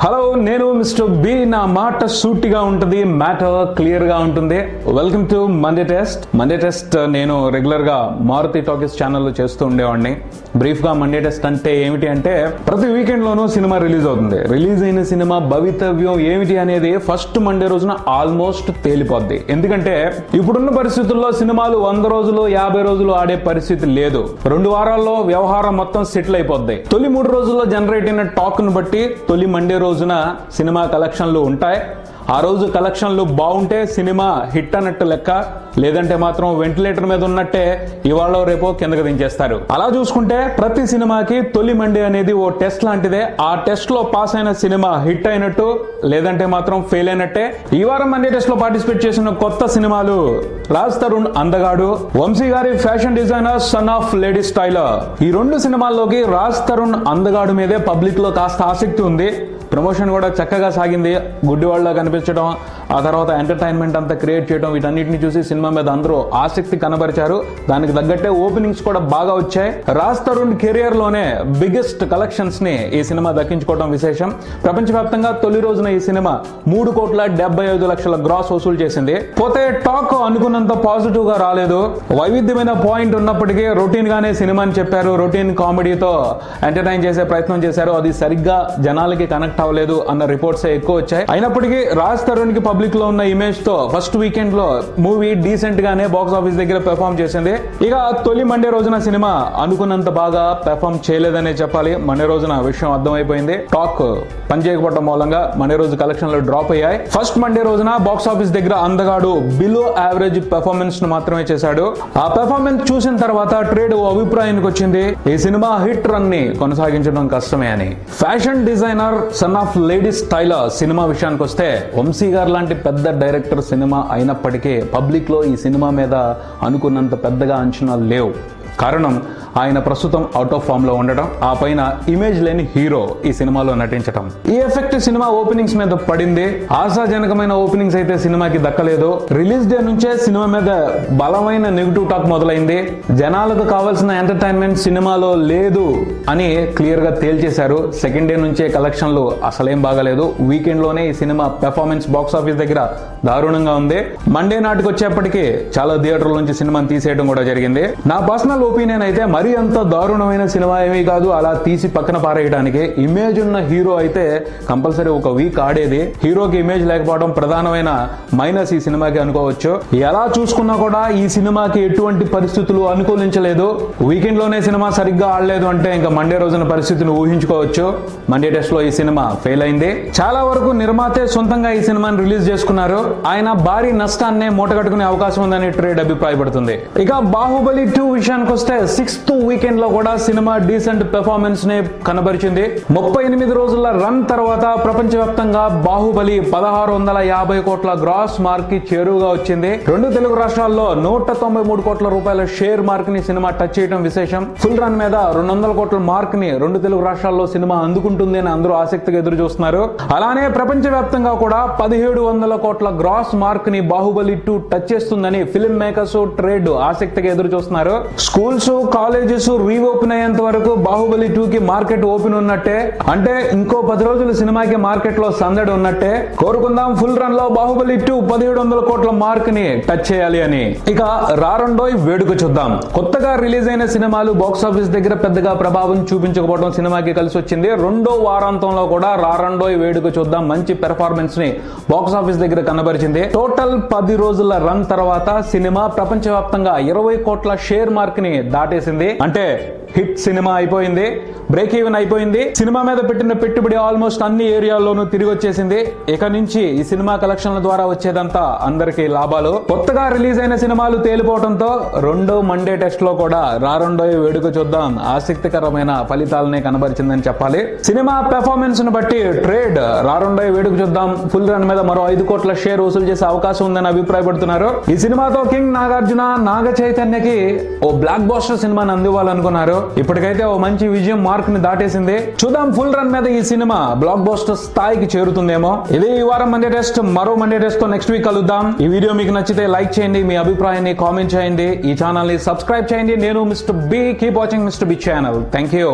Hello, నేను mister B. నా మాట సూటిగా ఉంటుంది, మ్యాటర్ క్లియర్ గా ఉంటుంది. Welcome to Monday test. Monday test నేను రెగ్యులర్ గా మారుతి టాకీస్ ఛానల్లో చేస్తూ ఉండేవాడిని. బ్రీఫ్ గా మండే టెస్ట్ అంటే ఏమిటి అంటే, ప్రతి వీకెండ్ లోనూ సినిమా రిలీజ్ అవుతుంది. రిలీజ్ అయిన సినిమా భవితవ్యం ఏమిటి అనేది ఫస్ట్ మండే రోజున ఆల్మోస్ట్ తేలిపోద్ది. ఎందుకంటే ఇప్పుడున్న పరిస్థితుల్లో సినిమాలు 100 రోజులు 50 రోజులు ఆడే పరిస్థితి లేదు. 2 వారాల్లో వ్యవహారం మొత్తం సెటిల్ అయిపోద్ది. తొలి 3 రోజుల్లో జనరేట్ అయిన టాక్ ను బట్టి తొలి మండే రోజున సినిమా కలెక్షన్లు ఉంటాయి. ఆ రోజు కలెక్షన్లు బాగుంటే సినిమా హిట్ అన్నట్టు లెక్క, లేదంటే మాత్రం వెంటిలేటర్ మీద ఉన్నట్టే ఇవాళ రేపో కిందకి దించేస్తారు. అలా చూసుకుంటే ప్రతి సినిమాకి తొలి మండే అనేది ఓ టెస్ట్ లాంటిదే. ఆ టెస్ట్ లో పాస్ అయిన సినిమా హిట్ అయినట్టు, లేదంటే మాత్రం ఫెయిల్ అయినట్టే. ఈ వారం మండే టెస్ట్ లో పార్టిసిపేట్ చేసిన కొత్త సినిమాలు రాజ్ తరుణ్ అందగాడు, వంశీ గారి fashion designer, son of lady styler. ఈ 2 సినిమాల్లోకి రాజ్ తరుణ్ అందగాడు మీదే పబ్లిక్ లో కాస్త ఆసక్తి ఉంది. ప్రమోషన్ కూడా చక్కగా సాగింది. గుడ్డివాళ్ళ కనిపించడం, ఆ తర్వాత ఎంటర్టైన్మెంట్ అంతా క్రియేట్ చేయడం, వీటన్నిటిని చూసి సినిమా మీద అందరూ ఆసక్తి కనబరిచారు. దానికి తగ్గట్టే ఓపెనింగ్స్ కూడా బాగా వచ్చాయి. రాజ్ తరుణ్ కెరియర్ లోనే బిగ్గెస్ట్ కలెక్షన్స్ ని ఈ సినిమా దక్కించుకోవడం విశేషం. ప్రపంచవ్యాప్తంగా తొలి రోజున ఈ సినిమా 3,75,00,000 గ్రాస్ వసూలు చేసింది. పోతే టాక్ అనుకున్నంత పాజిటివ్ గా రాలేదు. వైవిధ్యమైన పాయింట్ ఉన్నప్పటికీ రొటీన్ గానే సినిమాని చెప్పారు. రొటీన్ కామెడీతో ఎంటర్టైన్ చేసే ప్రయత్నం చేశారు. అది సరిగ్గా జనాలకి కనెక్ట్ అవ్వలేదు అన్న రిపోర్ట్స్ ఎక్కువ వచ్చాయి. అయినప్పటికీ రాజ్ తరుణ్ కి పబ్లిక్ లో ఉన్న ఇమేజ్ తో ఫస్ట్ వీకెండ్ లో మూవీ డీసెంట్ గానే బాక్స్ ఆఫీస్ దగ్గర పెర్ఫార్మ్ చేసింది. ఇక తొలి మండే రోజున సినిమా అనుకున్నంత బాగా పెర్ఫార్మ్ చేయలేదనే చెప్పాలి. మండే రోజున విషయం అర్థమైపోయింది. టాక్ పనిచేయకపోవడం మూలంగా మండే రోజు కలెక్షన్లు డ్రాప్ అయ్యాయి. ఫస్ట్ మండే రోజున బాక్స్ ఆఫీస్ దగ్గర అందగాడు బిలో యావరేజ్ పెర్ఫార్మెన్స్ ను మాత్రమే చేశాడు. ఆ పెర్ఫార్మెన్స్ చూసిన తర్వాత ట్రేడ్ అభిప్రాయానికి వచ్చింది, ఈ సినిమా హిట్ రన్ ని కొనసాగించడం కష్టమే అని. Fashion designer, son of lady styler cinema విషయానికి వస్తే, వంశీ గారు లాంటి పెద్ద డైరెక్టర్ సినిమా అయినప్పటికీ పబ్లిక్ లో ఈ సినిమా మీద అనుకున్నంత పెద్దగా అంచనాలు లేవు. కారణం ఆయన ప్రస్తుతం అవుట్ ఆఫ్ ఫామ్ లో ఉండడం, ఆ పైన ఇమేజ్ లేని హీరో ఈ సినిమాలో నటించడం. ఈ ఎఫెక్ట్ సినిమా ఓపెనింగ్స్ మీద పడింది. ఆశాజనకమైన ఓపెనింగ్స్ అయితే సినిమాకి దక్కలేదు. రిలీజ్ డే నుంచే సినిమా మీద బలమైన నెగిటివ్ టాక్ మొదలైంది. జనాలకు కావాల్సిన ఎంటర్టైన్మెంట్ సినిమాలో లేదు అని క్లియర్ గా తేల్చేశారు. సెకండ్ డే నుంచే కలెక్షన్లు అసలేం బాగలేదు. వీకెండ్ లోనే ఈ సినిమా పెర్ఫార్మెన్స్ బాక్స్ ఆఫీస్ దగ్గర దారుణంగా ఉంది. మండే నాటికి వచ్చేప్పటికీ చాలా థియేటర్ల నుంచి సినిమాని తీసేయడం కూడా జరిగింది. నా పర్సనల్ ఒపీనియన్ అయితే మరీ అంత దారుణమైన సినిమా ఏమీ కాదు అలా తీసి పక్కన పారేయడానికి. ఇమేజ్ ఉన్న హీరో అయితే కంపల్సరీ ఒక వీక్ ఆడేది. హీరోకి ఇమేజ్ లేకపోవడం ప్రధానమైన మైనస్ ఈ సినిమాకి అనుకోవచ్చు. ఎలా చూసుకున్నా కూడా ఈ సినిమాకి ఎటువంటి పరిస్థితులు అనుకూలించలేదు. వీకెండ్ లోనే సినిమా సరిగ్గా ఆడలేదు అంటే ఇంకా మండే రోజున పరిస్థితిని ఊహించుకోవచ్చు. మండే టెస్ట్ లో ఈ సినిమా ఫెయిల్ అయింది. చాలా వరకు నిర్మాతే సొంతంగా ఈ సినిమాని రిలీజ్ చేసుకున్నారు. ఆయన భారీ నష్టాన్ని మూటగట్టుకునే అవకాశం ఉందని ట్రేడ్ అభిప్రాయపడుతుంది. ఇక బాహుబలి 2 విషయానికి వస్తే 6th వీకెండ్ లో కూడా సినిమా డీసెంట్ పెర్ఫార్మెన్స్ ని కనబరిచింది. 38 రోజుల రన్ తర్వాత ప్రపంచవ్యాప్తంగా బాహుబలి 1,650 కోట్ల గ్రాస్ మార్క్ కి చేరువుగా వచ్చింది. 2 తెలుగు రాష్ట్రాల్లో 193 కోట్ల రూపాయల షేర్ మార్క్ ని సినిమా టచ్ చేయడం విశేషం. ఫుల్ రన్ మీద 200 కోట్ల మార్క్ ని 2 తెలుగు రాష్ట్రాల్లో సినిమా అందుకుంటుంది అని అందరూ ఆసక్తిగా ఎదురు చూస్తున్నారు. అలానే ప్రపంచవ్యాప్తంగా కూడా 1,700 కోట్ల గ్రాస్ మార్క్ ని బాహుబలి 2 టచ్ చేస్తుందని ఫిల్మ్ మేకర్స్ ట్రేడ్ ఆసక్తిగా ఎదురు చూస్తున్నారు. స్కూల్స్, కాలేజెస్ రీఓపెన్ అయ్యేంత వరకు బాహుబలి 2 కి మార్కెట్ ఓపెన్ ఉన్నట్టే. అంటే ఇంకో 10 రోజులు సినిమాకి మార్కెట్ లో సందడి ఉన్నట్టే. కోరుకుందాం ఫుల్ రన్ లో బాహుబలి 2 1,700 కోట్ల మార్క్ ని టచ్ చేయాలి అని. ఇక రారండోయ్ వేడుక చూద్దాం. కొత్తగా రిలీజ్ అయిన సినిమాలు బాక్స్ ఆఫీస్ దగ్గర పెద్దగా ప్రభావం చూపించకపోవడం సినిమాకి కలిసి వచ్చింది. 2వ వారాంతంలో కూడా రారండోయ్ వేడుక చూద్దాం మంచి పెర్ఫార్మెన్స్ ని బాక్స్ ఆఫీస్ దగ్గర కనబరిచింది. టోటల్ 10 రోజుల రన్ తర్వాత సినిమా ప్రపంచవ్యాప్తంగా 20 కోట్ల షేర్ మార్క్ ని దాటేసింది. అంటే హిట్ సినిమా అయిపోయింది, బ్రేక్ ఈవెన్ అయిపోయింది. సినిమా మీద పెట్టిన పెట్టుబడి ఆల్మోస్ట్ అన్ని ఏరియాల్లోనూ తిరిగి వచ్చేసింది. ఇక నుంచి ఈ సినిమా కలెక్షన్ల ద్వారా వచ్చేదంతా అందరికీ లాభాలు. కొత్తగా రిలీజ్ అయిన సినిమాలు తేలిపోవడంతో 2వ మండే టెస్ట్ లో కూడా రారండోయ్ వేడుక చూద్దాం ఆసక్తికరమైన ఫలితాలనే కనబరిచిందని చెప్పాలి. సినిమా పెర్ఫార్మెన్స్ ను బట్టి ట్రేడ్ రారండోయ్ వేడుక చూద్దాం ఫుల్ రన్ మీద మరో 5 కోట్ల షేర్ వసూలు చేసే అవకాశం ఉందని అభిప్రాయపడుతున్నారు. ఈ సినిమాతో కింగ్ నాగార్జున, నాగ చైతన్యకి ఓ బ్లాక్ బాస్టర్ సినిమాని అందివ్వాలనుకున్నారు. ఇప్పటికైతే ఓ మంచి విజయం మార్క్ ని దాటేసింది. చూద్దాం ఫుల్ రన్ మీద ఈ సినిమా బ్లాక్ బస్టర్ స్థాయికి చేరుతుందేమో. ఇది ఈ వారం మండే టెస్ట్. మరో మండే టెస్ట్ తో నెక్స్ట్ వీక్ కలుద్దాం. ఈ వీడియో మీకు నచ్చితే లైక్ చేయండి, మీ అభిప్రాయాన్ని కామెంట్ చేయండి, ఈ ఛానల్ ని సబ్స్క్రైబ్ చేయండి. నేను mister B. Keep watching mister B channel. Thank you.